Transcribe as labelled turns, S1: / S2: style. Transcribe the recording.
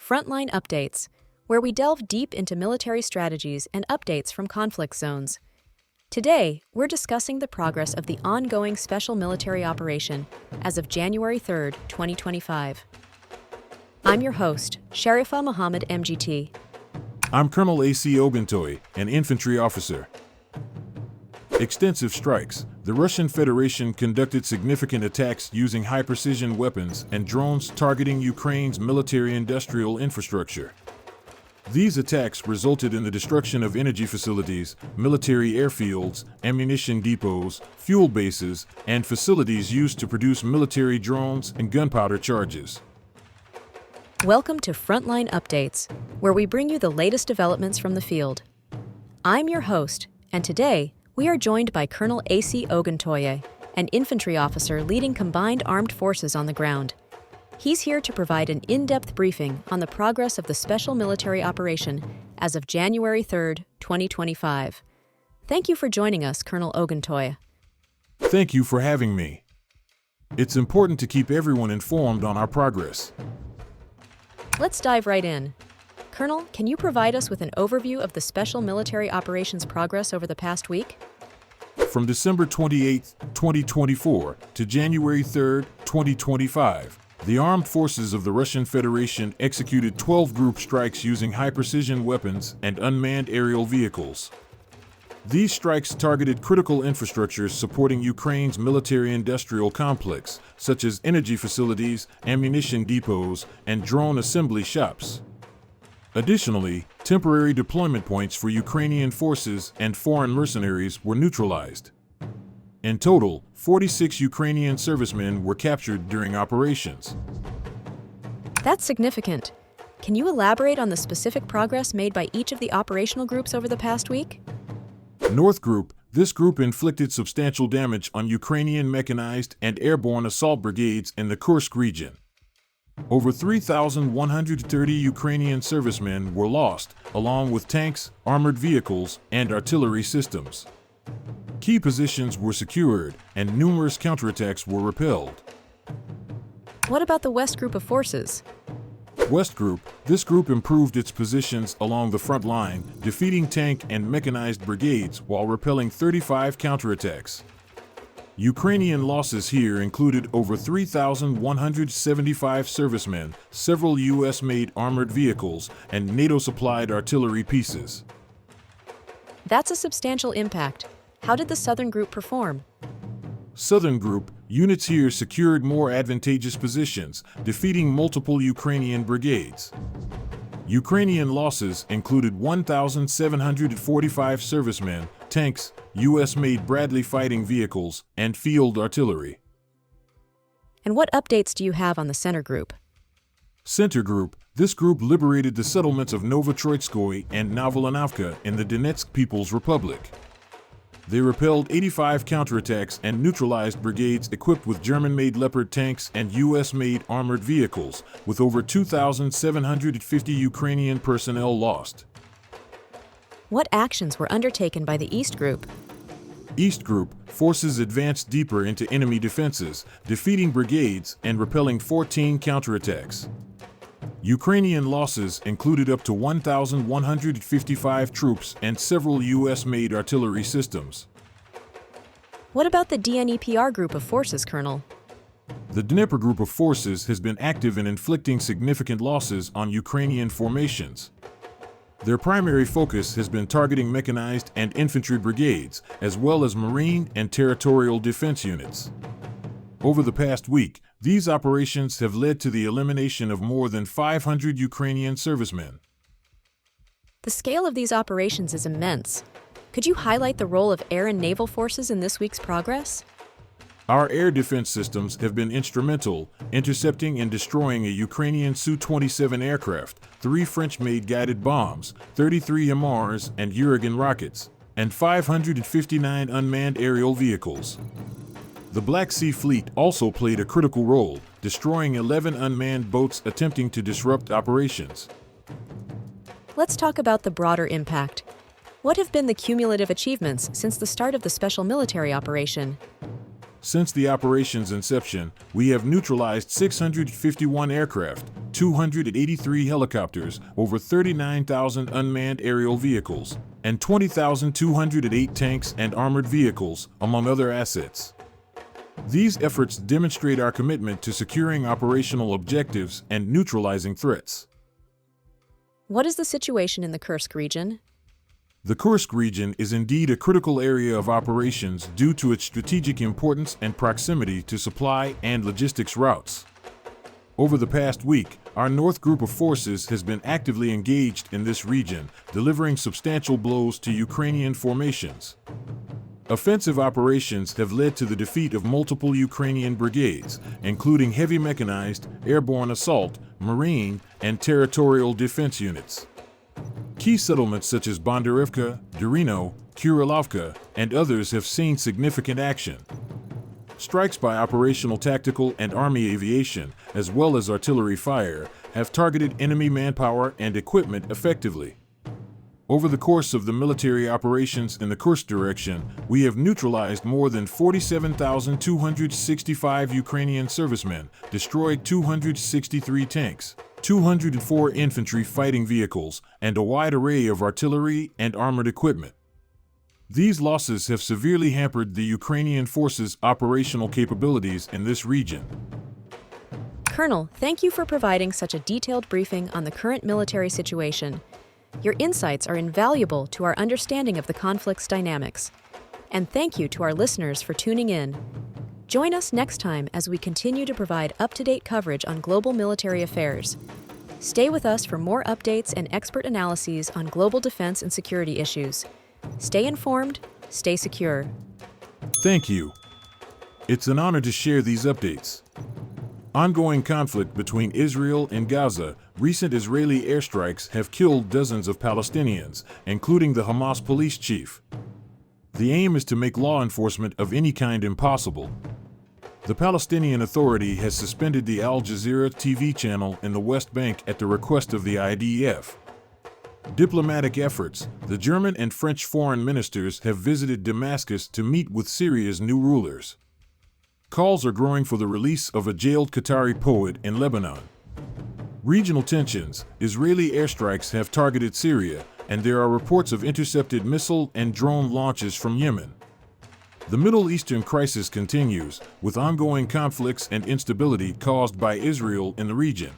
S1: Frontline Updates, where we delve deep into military strategies and updates from conflict zones. Today, we're discussing the progress of the ongoing special military operation as of January 3, 2025. I'm your host, Sharifa Muhammad MGT.
S2: I'm Colonel A.C. Oguntoye, an infantry officer. Extensive strikes. The Russian Federation conducted significant attacks using high-precision weapons and drones targeting Ukraine's military-industrial infrastructure. These attacks resulted in the destruction of energy facilities, military airfields, ammunition depots, fuel bases, and facilities used to produce military drones and gunpowder charges.
S1: Welcome to Frontline Updates, where we bring you the latest developments from the field. I'm your host, and today, we are joined by Colonel A.C. Oguntoye, an infantry officer leading combined armed forces on the ground. He's here to provide an in-depth briefing on the progress of the special military operation as of January 3, 2025. Thank you for joining us, Colonel Oguntoye.
S2: Thank you for having me. It's important to keep everyone informed on our progress.
S1: Let's dive right in. Colonel, can you provide us with an overview of the special military operations progress over the past week?
S2: From December 28, 2024 to January 3, 2025, the armed forces of the Russian Federation executed 12 group strikes using high-precision weapons and unmanned aerial vehicles. These strikes targeted critical infrastructures supporting Ukraine's military-industrial complex, such as energy facilities, ammunition depots, and drone assembly shops. Additionally, temporary deployment points for Ukrainian forces and foreign mercenaries were neutralized. In total, 46 Ukrainian servicemen were captured during operations.
S1: That's significant. Can you elaborate on the specific progress made by each of the operational groups over the past week?
S2: North Group. This group inflicted substantial damage on Ukrainian mechanized and airborne assault brigades in the Kursk region. Over 3,130 Ukrainian servicemen were lost, along with tanks, armored vehicles, and artillery systems. Key positions were secured, and numerous counterattacks were repelled.
S1: What about the West Group of forces?
S2: West Group. This group improved its positions along the front line, defeating tank and mechanized brigades while repelling 35 counterattacks. Ukrainian losses here included over 3,175 servicemen, several U.S.-made armored vehicles, and NATO-supplied artillery pieces.
S1: That's a substantial impact. How did the Southern Group perform?
S2: Southern Group. Units here secured more advantageous positions, defeating multiple Ukrainian brigades. Ukrainian losses included 1,745 servicemen, tanks, U.S.-made Bradley fighting vehicles, and field artillery.
S1: And what updates do you have on the Center Group?
S2: Center Group. This group liberated the settlements of Novotroitskoye and Novolanovka in the Donetsk People's Republic. They repelled 85 counterattacks and neutralized brigades equipped with German-made Leopard tanks and U.S.-made armored vehicles, with over 2,750 Ukrainian personnel lost.
S1: What actions were undertaken by the East Group?
S2: East Group. Forces advanced deeper into enemy defenses, defeating brigades and repelling 14 counterattacks. Ukrainian losses included up to 1,155 troops and several U.S.-made artillery systems.
S1: What about the DNEPR group of forces, Colonel?
S2: The Dnieper group of forces has been active in inflicting significant losses on Ukrainian formations. Their primary focus has been targeting mechanized and infantry brigades, as well as marine and territorial defense units. Over the past week, these operations have led to the elimination of more than 500 Ukrainian servicemen.
S1: The scale of these operations is immense. Could you highlight the role of air and naval forces in this week's progress?
S2: Our air defense systems have been instrumental, intercepting and destroying a Ukrainian Su-27 aircraft, 3 French-made guided bombs, 33 MRs and Uragan rockets, and 559 unmanned aerial vehicles. The Black Sea Fleet also played a critical role, destroying 11 unmanned boats attempting to disrupt operations.
S1: Let's talk about the broader impact. What have been the cumulative achievements since the start of the special military operation?
S2: Since the operation's inception, we have neutralized 651 aircraft, 283 helicopters, over 39,000 unmanned aerial vehicles, and 20,208 tanks and armored vehicles, among other assets. These efforts demonstrate our commitment to securing operational objectives and neutralizing threats.
S1: What is the situation in the Kursk region?
S2: The Kursk region is indeed a critical area of operations due to its strategic importance and proximity to supply and logistics routes. Over the past week, our North Group of forces has been actively engaged in this region, delivering substantial blows to Ukrainian formations. Offensive operations have led to the defeat of multiple Ukrainian brigades, including heavy mechanized, airborne assault, marine, and territorial defense units. Key settlements such as Bondarivka, Durino, Kurilovka, and others have seen significant action. Strikes by operational tactical and army aviation, as well as artillery fire, have targeted enemy manpower and equipment effectively. Over the course of the military operations in the Kursk direction, we have neutralized more than 47,265 Ukrainian servicemen, destroyed 263 tanks, 204 infantry fighting vehicles, and a wide array of artillery and armored equipment. These losses have severely hampered the Ukrainian forces' operational capabilities in this region.
S1: Colonel, thank you for providing such a detailed briefing on the current military situation. Your insights are invaluable to our understanding of the conflict's dynamics. And thank you to our listeners for tuning in. Join us next time as we continue to provide up-to-date coverage on global military affairs. Stay with us for more updates and expert analyses on global defense and security issues. Stay informed, stay secure.
S2: Thank you. It's an honor to share these updates. Ongoing conflict between Israel and Gaza, recent Israeli airstrikes have killed dozens of Palestinians, including the Hamas police chief. The aim is to make law enforcement of any kind impossible. The Palestinian Authority has suspended the Al Jazeera TV channel in the West Bank at the request of the IDF. Diplomatic efforts, the German and French foreign ministers have visited Damascus to meet with Syria's new rulers. Calls are growing for the release of a jailed Qatari poet in Lebanon. Regional tensions, Israeli airstrikes have targeted Syria, and there are reports of intercepted missile and drone launches from Yemen. The Middle Eastern crisis continues, with ongoing conflicts and instability caused by Israel in the region.